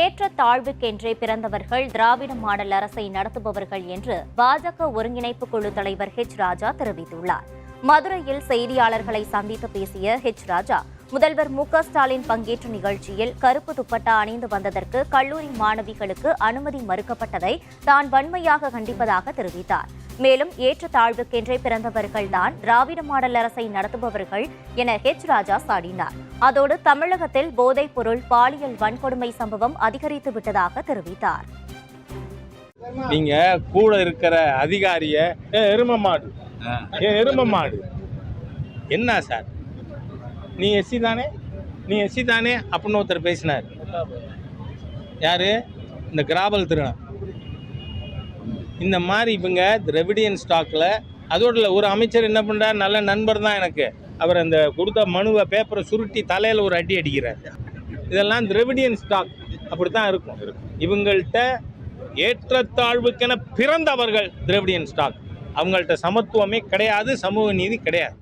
ஏற்ற தாழ்வுக்கென்றே பிறந்தவர்கள் திராவிட மாடல் அரசை நடத்துபவர்கள் என்று பாஜக ஒருங்கிணைப்பு குழு தலைவர் ஹெச் ராஜா தெரிவித்துள்ளார். மதுரையில் செய்தியாளர்களை சந்தித்து பேசிய ஹெச் ராஜா, முதல்வர் மு.க.ஸ்டாலின் பங்கேற்ற நிகழ்ச்சியில் கருப்பு துப்பட்டா அணிந்து வந்ததற்கு கல்லூரி மாணவிகளுக்கு அனுமதி மறுக்கப்பட்டதை தான் வன்மையாக கண்டிப்பதாக தெரிவித்தார். மேலும் ஏற்ற தாழ்வுக்கென்றே பிறந்தவர்கள்தான் திராவிட மாடல் அரசை நடத்துபவர்கள் என ஹெச் ராஜா சாடினார். அதோடு தமிழகத்தில் போதைப் பொருள் பாலியல் வன்கொடுமை சம்பவம் அதிகரித்து விட்டதாக தெரிவித்தார். நீங்க கூட இருக்கிற அதிகாரிய எரும மாடு என்ன சார், நீ எஸ்சி தானே அப்படின்னு ஒருத்தர் பேசினார். யாரு? இந்த கிராவல் திருடன். இந்த மாதிரி இவங்க திராவிடியன் ஸ்டாக்ல அதோட ஒரு அமைச்சர் என்ன பண்றார், நல்ல நண்பர் தான் எனக்கு, அவர் அந்த கொடுத்த மனுவை பேப்பரை சுருட்டி தலையில ஒரு அடி அடிக்கிறார். இதெல்லாம் திராவிடியன் ஸ்டாக் அப்படித்தான் இருக்கும். இவங்கள்ட்ட ஏற்றத்தாழ்வுக்கென பிறந்தவர்கள் திராவிடியன் ஸ்டாக். அவங்கள்ட்ட சமத்துவமே கிடையாது, சமூக நீதி கிடையாது.